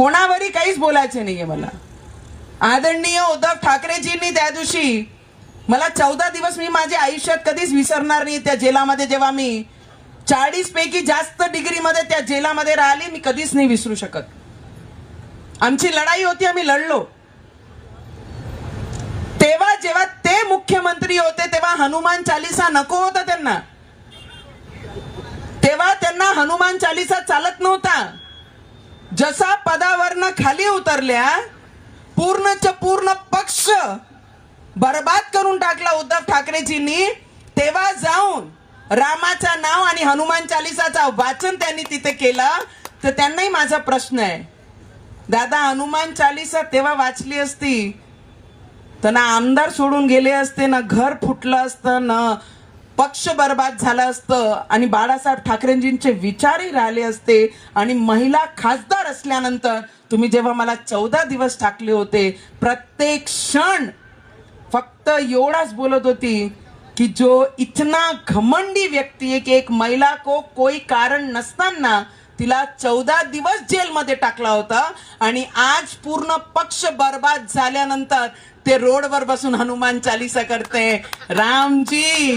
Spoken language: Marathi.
कोणावरही काहीच बोलायचं नाहीये मला. आदरणीय उद्धव ठाकरेजींनी त्या दिवशी मला 14 दिवस मी माझ्या आयुष्यात कधीच विसरणार नाही. त्या जेलामध्ये जेव्हा मी 40 पैकी जास्त डिग्रीमध्ये त्या जेलामध्ये राहिली, मी कधीच नाही विसरू शकत. आमची लढाई होती, आम्ही लढलो. तेव्हा जेव्हा ते मुख्यमंत्री होते तेव्हा हनुमान चालीसा नको होता त्यांना. तेव्हा त्यांना हनुमान चालीसा चालत नव्हता. जसा पदावरनं खाली उतरल्या पूर्णच्या पूर्ण पक्ष बरबाद करून टाकला उद्धव ठाकरेजींनी, तेव्हा जाऊन रामाचं नाव आणि हनुमान चालीसाचं वाचन त्यांनी तिथे केलं. तर त्यांनाही माझा प्रश्न आहे, दादा हनुमान चालीसा तेव्हा वाचली असती तर ना आमदार सोडून गेले असते, ना घर फुटलं असतं, ना पक्ष बर्बाद झाला असतं, आणि बाळासाहेब ठाकरेंजींचे विचारही राहिले असते. आणि महिला खासदार असल्यानंतर तुम्ही जेव्हा मला 14 दिवस टाकले होते, प्रत्येक क्षण फक्त एवढाच बोलत होती की जो इतना घमंडी व्यक्ती है की एक महिला को कोई कारण नसताना तिला 14 दिवस जेलमध्ये टाकला होता, आणि आज पूर्ण पक्ष बर्बाद झाल्यानंतर ते रोडवर बसून हनुमान चालीसा करते. रामजी